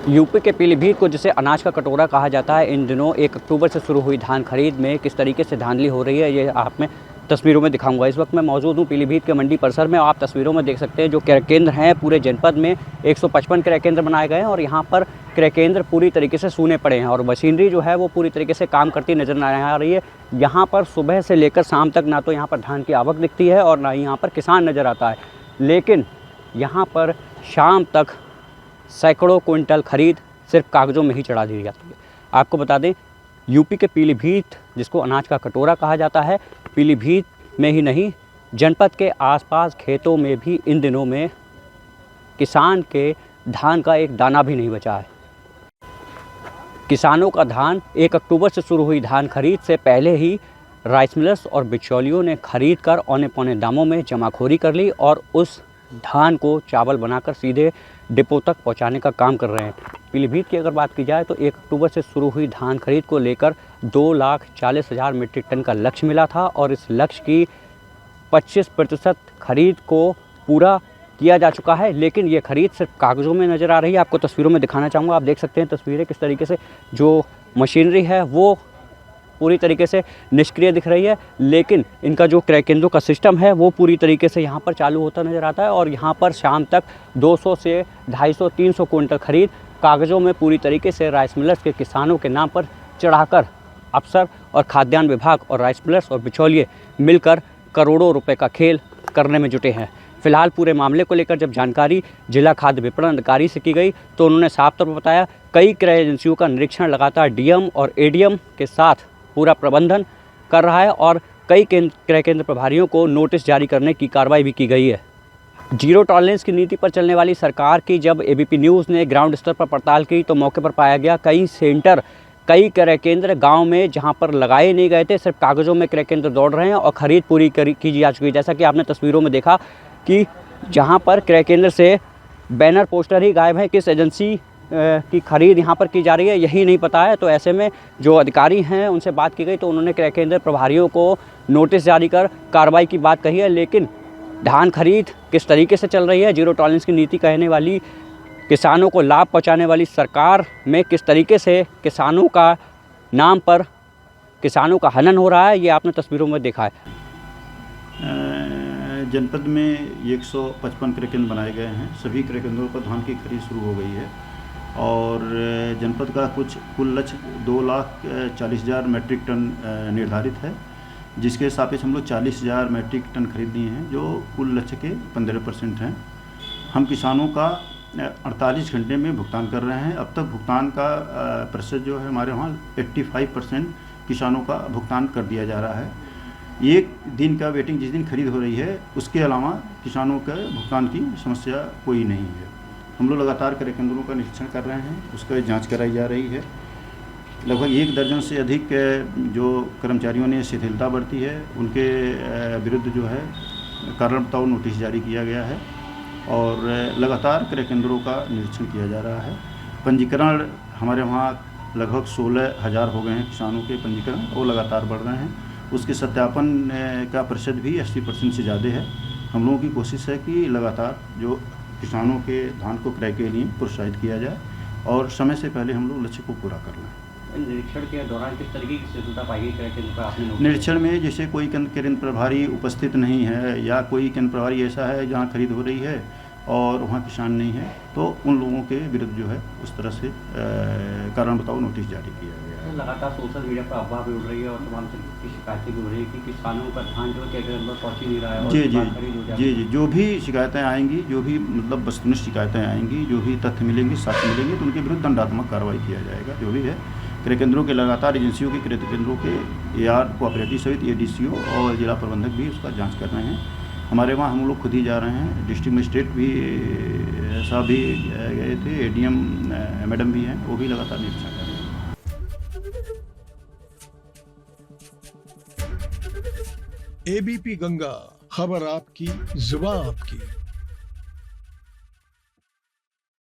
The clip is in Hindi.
यूपी के पीलीभीत को जिसे अनाज का कटोरा कहा जाता है, इन दिनों 1 अक्टूबर से शुरू हुई धान खरीद में किस तरीके से धांधली हो रही है, ये आप मैं तस्वीरों में दिखाऊंगा। इस वक्त मैं मौजूद हूँ पीलीभीत के मंडी परिसर में। आप तस्वीरों में देख सकते हैं जो क्रय केंद्र हैं, पूरे जनपद में 155 क्रय केंद्र बनाए गए हैं और यहाँ पर क्रय केंद्र पूरी तरीके से सूने पड़े हैं और मशीनरी जो है वो पूरी तरीके से काम करती नजर नहीं आ रही है। यहाँ पर सुबह से लेकर शाम तक ना तो यहाँ पर धान की आवक दिखती है और ना ही यहाँ पर किसान नज़र आता है, लेकिन यहाँ पर शाम तक सैकड़ों क्विंटल खरीद सिर्फ कागज़ों में ही चढ़ा दी जाती है। आपको बता दें, यूपी के पीलीभीत जिसको अनाज का कटोरा कहा जाता है, पीलीभीत में ही नहीं जनपद के आसपास खेतों में भी इन दिनों में किसान के धान का एक दाना भी नहीं बचा है। किसानों का धान 1 अक्टूबर से शुरू हुई धान खरीद से पहले ही राइस मिलर्स और बिचौलियों ने खरीद कर औने पौने दामों में जमाखोरी कर ली और उस धान को चावल बनाकर सीधे डिपो तक पहुंचाने का काम कर रहे हैं। पीलीभीत की अगर बात की जाए तो 1 अक्टूबर से शुरू हुई धान खरीद को लेकर 2,40,000 मीट्रिक टन का लक्ष्य मिला था और इस लक्ष्य की 25% खरीद को पूरा किया जा चुका है, लेकिन ये खरीद सिर्फ कागज़ों में नज़र आ रही है। आपको तस्वीरों में दिखाना चाहूँगा। आप देख सकते हैं तस्वीरें किस तरीके से जो मशीनरी है वो पूरी तरीके से निष्क्रिय दिख रही है, लेकिन इनका जो क्रय केंद्रों का सिस्टम है वो पूरी तरीके से यहाँ पर चालू होता नज़र आता है और यहाँ पर शाम तक 200 से 250-300 क्विंटल खरीद कागज़ों में पूरी तरीके से राइस मिलर्स के किसानों के नाम पर चढ़ाकर अफसर और खाद्यान्न विभाग और राइस मिलर्स और बिचौलिए मिलकर करोड़ों रुपए का खेल करने में जुटे हैं। फिलहाल पूरे मामले को लेकर जब जानकारी जिला खाद्य विपणन अधिकारी से की गई तो उन्होंने साफ तौर पर बताया कई क्रय एजेंसियों का निरीक्षण लगातार डीएम और एडीएम के साथ पूरा प्रबंधन कर रहा है और कई क्रय केंद्र प्रभारियों को नोटिस जारी करने की कार्रवाई भी की गई है। जीरो टॉलरेंस की नीति पर चलने वाली सरकार की जब एबीपी न्यूज़ ने ग्राउंड स्तर पर पड़ताल की तो मौके पर पाया गया कई क्रय केंद्र गांव में जहां पर लगाए नहीं गए थे, सिर्फ कागज़ों में क्रय केंद्र दौड़ रहे हैं और ख़रीद पूरी की जा चुकी है। जैसा कि आपने तस्वीरों में देखा कि जहां पर क्रय केंद्र से बैनर पोस्टर ही गायब है, किस एजेंसी की खरीद यहाँ पर की जा रही है यही नहीं पता है। तो ऐसे में जो अधिकारी हैं उनसे बात की गई तो उन्होंने क्रय केंद्र प्रभारियों को नोटिस जारी कर कार्रवाई की बात कही है, लेकिन धान खरीद किस तरीके से चल रही है, जीरो टॉलरेंस की नीति कहने वाली किसानों को लाभ पहुँचाने वाली सरकार में किस तरीके से किसानों का नाम पर किसानों का हनन हो रहा है, ये आपने तस्वीरों में देखा है। जनपद में 155 क्रय केंद्र बनाए गए हैं। सभी क्रय केंद्रों पर धान की खरीद शुरू हो गई है और जनपद का कुल लक्ष्य 2,40,000 मैट्रिक टन निर्धारित है, जिसके सापेक्ष हम लोग 40,000 मैट्रिक टन खरीद लिए हैं, जो कुल लक्ष्य के 15% हैं। हम किसानों का 48 घंटे में भुगतान कर रहे हैं। अब तक भुगतान का प्रतिशत जो है हमारे वहाँ 85% किसानों का भुगतान कर दिया जा रहा है। एक दिन का वेटिंग जिस दिन खरीद हो रही है उसके अलावा किसानों के भुगतान की समस्या कोई नहीं है। हम लोग लगातार क्रय केंद्रों का निरीक्षण कर रहे हैं, उसका जांच कराई जा रही है। लगभग 1 दर्जन से अधिक जो कर्मचारियों ने शिथिलता बरती है उनके विरुद्ध जो है कारण बताओ नोटिस जारी किया गया है और लगातार क्रय केंद्रों का निरीक्षण किया जा रहा है। पंजीकरण हमारे वहाँ लगभग 16,000 हो गए हैं किसानों के पंजीकरण, वो लगातार बढ़ रहे हैं। उसके सत्यापन का प्रतिशत भी 80% से ज़्यादा है। हम लोगों की कोशिश है कि लगातार जो किसानों के धान को क्रय के लिए प्रोत्साहित किया जाए और समय से पहले हम लोग लक्ष्य को पूरा कर लें। निरीक्षण के दौरान किस तरीके की शिथिलता पाई गई क्रय केंद्र पर आपने? निरीक्षण में जैसे कोई केंद्र प्रभारी उपस्थित नहीं है या कोई केंद्र प्रभारी ऐसा है जहाँ खरीद हो रही है और वहाँ किसान नहीं है, तो उन लोगों के विरुद्ध जो है उस तरह से कारण बताओ नोटिस जारी किया गया है। लगातार सोशल मीडिया पर अफवाह भी उड़ रही है और तमाम तरीके की शिकायतें भी हो रही है कि किसानों का धान जो है केंद्र पर पहुँच ही नहीं रहा है। जी, जो भी शिकायतें आएंगी, जो भी मतलब वस्तुनिष्ठ शिकायतें आएंगी, जो भी तथ्य मिलेंगे, साक्ष्य मिलेंगे, तो उनके विरुद्ध दंडात्मक कार्रवाई किया जाएगा। जो भी है क्रय केंद्रों के लगातार एजेंसियों के क्रय केंद्रों के AR कोऑपरेटिव सहित ADCO और जिला प्रबंधक भी उसका जाँच कर रहे हैं। हमारे वहाँ हम लोग खुद ही जा रहे हैं, डिस्ट्रिक्ट मजिस्ट्रेट भी साहब भी गए थे, ADM मैडम भी हैं, वो भी लगातार निरीक्षण कर रहे हैं। ABP गंगा, खबर आपकी, जुबान आपकी।